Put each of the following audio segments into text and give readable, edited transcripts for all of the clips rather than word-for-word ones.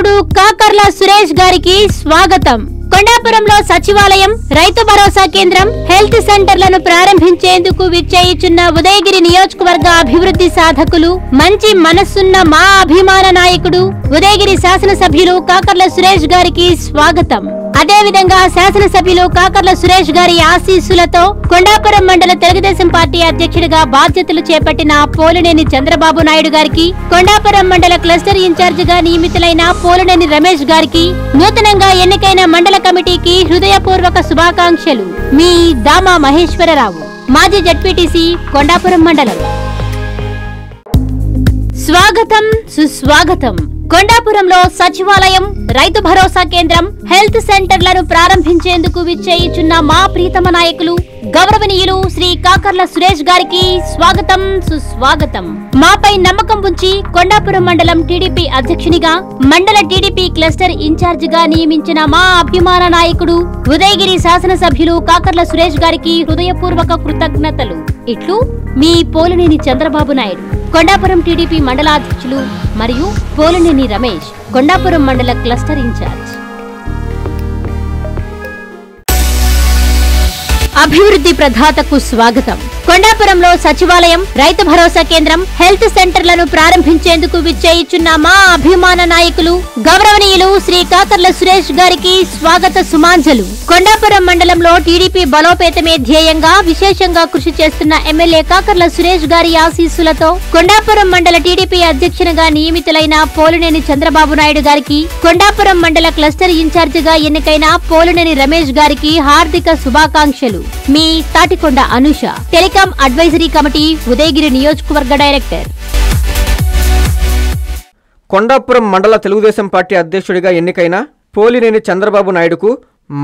నాయకుడు కాకర్ల సురేష్ గారికి స్వాగతం. కొండాపురంలో సచివాలయం, రైతు భరోసా కేంద్రం, హెల్త్ సెంటర్లను ప్రారంభించేందుకు విచ్చేయుచున్న ఉదయగిరి నియోజకవర్గ అభివృద్ధి సాధకులు, మంచి మనస్సున్న మా అభిమాన నాయకుడు ఉదయగిరి శాసనసభ్యులు కాకర్ల సురేష్ గారికి స్వాగతం. అదేవిధంగా శాసనసభ్యులు కాకర్ల సురేష్ గారి ఆశీస్సులతో కొండాపురం మండల తెలుగుదేశం పార్టీ అధ్యక్షుడిగా బాధ్యతలు చేపట్టిన పోలినేని చంద్రబాబు నాయుడు గారికి, కొండాపురం మండల క్లస్టర్ ఇన్ఛార్జ్ గా నియమితులైన పోలినేని రమేష్ గారికి, నూతనంగా ఎన్నికైన మండల కమిటీకి హృదయపూర్వక శుభాకాంక్షలు. మీ దామా మహేశ్వరరావు, మాజీ జడ్పీటీసీ, కొండాపురం మండలం. స్వాగతం, సుస్వాగతం. కొండాపురంలో సచివాలయం, రైతు భరోసా కేంద్రం, హెల్త్ సెంటర్లను ప్రారంభించేందుకు విచ్చేయుచున్న మా ప్రీతమ నాయకులు గౌరవనీయులు శ్రీ కాకర్ల సురేష్ గారికి స్వాగతం, సుస్వాగతం. మాపై నమ్మకం ఉంచి కొండాపురం మండలం టీడీపీ అధ్యక్షునిగా, మండల టీడీపీ క్లస్టర్ ఇన్ఛార్జ్ గా నియమించిన మా అభిమాన నాయకుడు ఉదయగిరి శాసనసభ్యులు కాకర్ల సురేష్ గారికి హృదయపూర్వక కృతజ్ఞతలు. ఇట్లు మీ పోలినేని చంద్రబాబు నాయుడు, కొండాపురం టీడీపీ మండలాధ్యక్షులు, మరియు పోలినేని రమేష్, కొండాపురం మండల క్లస్టర్ ఇన్ఛార్జ్. అభివృద్ధి ప్రదాతకు స్వాగతం. కొండాపురంలో సచివాలయం, రైతు భరోసా కేంద్రం, హెల్త్ సెంటర్లను ప్రారంభించేందుకు విచ్చేయుచున్న మా అభిమాన నాయకులు గౌరవనీయులు శ్రీ కాకర్ల సురేష్ గారికి స్వాగత సుమాంజలు. కొండాపురం మండలంలో టీడీపీ బలోపేతమే ధ్యేయంగా విశేషంగా కృషి చేస్తున్న ఎమ్మెల్యే కాకర్ల సురేష్ గారి ఆశీస్సులతో కొండాపురం మండల టీడీపీ అధ్యక్షునిగా నియమితులైన పోలినేని చంద్రబాబు నాయుడు గారికి, కొండాపురం మండల క్లస్టర్ ఇన్ఛార్జ్ గా ఎన్నికైన పోలినేని రమేష్ గారికి హార్దిక శుభాకాంక్షలు. మీ Tatikonda Anusha, telecom advisory committee, Udayagiri నియోజకవర్గ డైరెక్టర్. కొండాపురం మండల తెలుగుదేశం పార్టీ అధ్యక్షుడిగా ఎన్నికైన పోలినేని చంద్రబాబు నాయుడుకు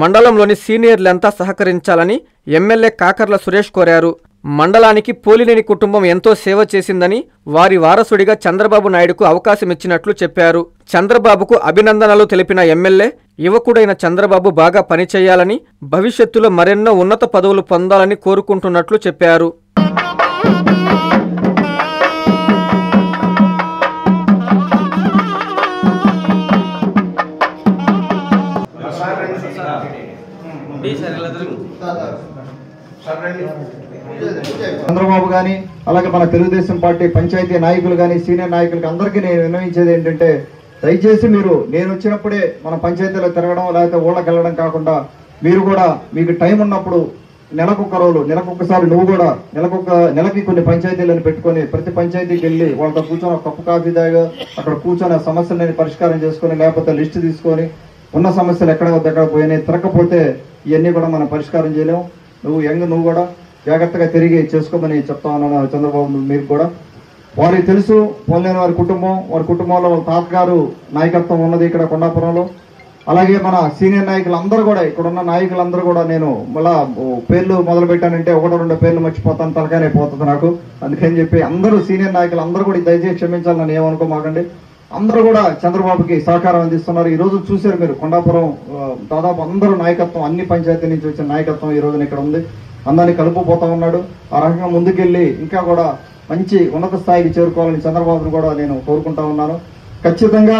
మండలంలోని సీనియర్లంతా సహకరించాలని ఎమ్మెల్యే కాకర్ల సురేష్ కోరారు. మండలానికి పోలినేని కుటుంబం ఎంతో సేవ చేసిందని, వారి వారసుడిగా చంద్రబాబు నాయుడుకు అవకాశం ఇచ్చినట్లు చెప్పారు. చంద్రబాబుకు అభినందనలు తెలిపిన ఎమ్మెల్యే, యువకుడైన చంద్రబాబు బాగా పనిచేయాలని, భవిష్యత్తులో మరెన్నో ఉన్నత పదవులు పొందాలని కోరుకుంటున్నట్లు చెప్పారు. చంద్రబాబు గాని, అలాగే మన తెలుగుదేశం పార్టీ పంచాయతీ నాయకులు గాని, సీనియర్ నాయకులకి అందరికీ నేను విన్నవించేది ఏంటంటే, దయచేసి మీరు నేను వచ్చినప్పుడే మన పంచాయతీలో తిరగడం, లేకపోతే ఊళ్ళకి వెళ్ళడం కాకుండా, మీరు కూడా మీకు టైం ఉన్నప్పుడు నెలకొక రోజు, నెలకొకసారి నువ్వు కూడా నెలకి కొన్ని పంచాయతీలను పెట్టుకొని ప్రతి పంచాయతీకి వెళ్ళి వాళ్ళతో కూర్చొని ఒక కప్పు కాఫీ తాగా అక్కడ కూర్చొని ఆ సమస్యలని పరిష్కారం చేసుకొని, లేకపోతే లిస్టు తీసుకొని ఉన్న సమస్యలు ఎక్కడ పోయినాయి తిరగకపోతే ఇవన్నీ కూడా మనం పరిష్కారం చేయలేము. నువ్వు కూడా జాగ్రత్తగా తిరిగి చేసుకోమని చెప్తా ఉన్నాను చంద్రబాబు. మీరు కూడా వారికి తెలుసు, పోలేని వారి కుటుంబంలో వాళ్ళ తాతగారు నాయకత్వం ఉన్నది ఇక్కడ కొండాపురంలో. అలాగే మన సీనియర్ నాయకులు అందరూ కూడా, ఇక్కడ ఉన్న నాయకులందరూ కూడా, నేను మళ్ళా పేర్లు మొదలు పెట్టానంటే 1-2 పేర్లు మర్చిపోతాను, తలకానే పోతుంది నాకు. అందుకని చెప్పి అందరూ సీనియర్ నాయకులు అందరూ కూడా దయచేసి క్షమించాలి, నన్ను ఏమనుకోమాకండి. అందరూ కూడా చంద్రబాబుకి సహకారం అందిస్తున్నారు. ఈ రోజు చూశారు మీరు, కొండాపురం దాదాపు అందరూ నాయకత్వం, అన్ని పంచాయతీ నుంచి వచ్చిన నాయకత్వం ఈ రోజున ఇక్కడ ఉంది. అందరినీ కలుపుపోతా ఉన్నాడు. ఆ రకంగా ముందుకెళ్లి ఇంకా కూడా మంచి ఉన్నత స్థాయికి చేరుకోవాలని చంద్రబాబును కూడా నేను కోరుకుంటా ఉన్నాను. ఖచ్చితంగా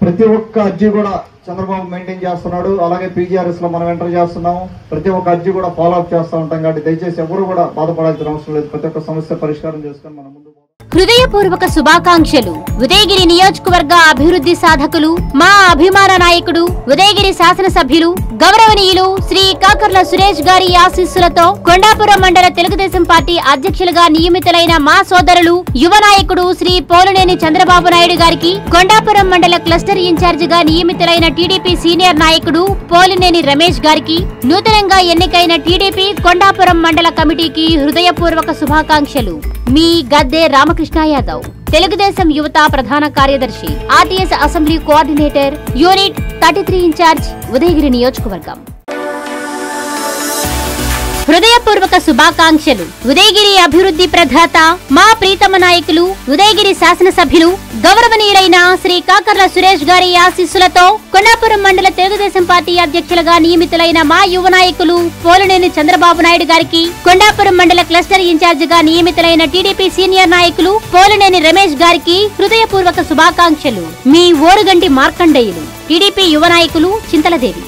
ప్రతి ఒక్క అర్జీ కూడా చంద్రబాబు మెయింటైన్ చేస్తున్నాడు. అలాగే పీజీఆర్ఎస్ లో మనం ఎంటర్ చేస్తున్నాము. ప్రతి ఒక్క అర్జీ కూడా ఫాలో అప్ చేస్తూ ఉంటాం. కాబట్టి దయచేసి ఎవరు కూడా బాధపడాల్సిన అవసరం లేదు. ప్రతి ఒక్క సమస్య పరిష్కారం చేసుకొని మనం ముందు. హృదయపూర్వక శుభాకాంక్షలు. ఉదయగిరి నియోజకవర్గ అభివృద్ధి సాధకులు, మా అభిమాన నాయకుడు ఉదయగిరి శాసనసభ్యులు గౌరవనీయులు శ్రీ కాకర్ల సురేష్ గారి ఆశీస్సులతో కొండాపురం మండల తెలుగుదేశం పార్టీ అధ్యక్షులుగా నియమితులైన మా సోదరులు యువ నాయకుడు శ్రీ పోలినేని చంద్రబాబు నాయుడు గారికి, కొండాపురం మండల క్లస్టర్ ఇన్ఛార్జ్ గా నియమితులైన టీడీపీ సీనియర్ నాయకుడు పోలినేని రమేష్ గారికి, నూతనంగా ఎన్నికైన టీడీపీ కొండాపురం మండల కమిటీకి హృదయపూర్వక శుభాకాంక్షలు. మీ గద్దె రామకృష్ణ యాదవ్, తెలుగుదేశం యువత ప్రధాన కార్యదర్శి, RTS assembly coordinator, unit 33 incharge, Udayagiri నియోజకవర్గం. హృదయపూర్వక శుభాకాంక్షలు. ఉదయగిరి అభివృద్ధి ప్రదాత మా ప్రీతమ నాయకులు ఉదయగిరి శాసనసభ్యులు గౌరవనీయులైన శ్రీ కాకర్ల సురేష్ గారి ఆశీస్సులతో కొండాపురం మండల తెలుగుదేశం పార్టీ అధ్యక్షులుగా నియమితులైన మా యువ నాయకులు పోలినేని చంద్రబాబు నాయుడు గారికి, కొండాపురం మండల క్లస్టర్ ఇన్ఛార్జ్ గా నియమితులైన టీడీపీ సీనియర్ నాయకులు పోలినేని రమేష్ గారికి హృదయపూర్వక శుభాకాంక్షలు. మీ ఓరుగంటి మార్కండేయులు. టీడీపీ యువ నాయకులు చింతలదేవి.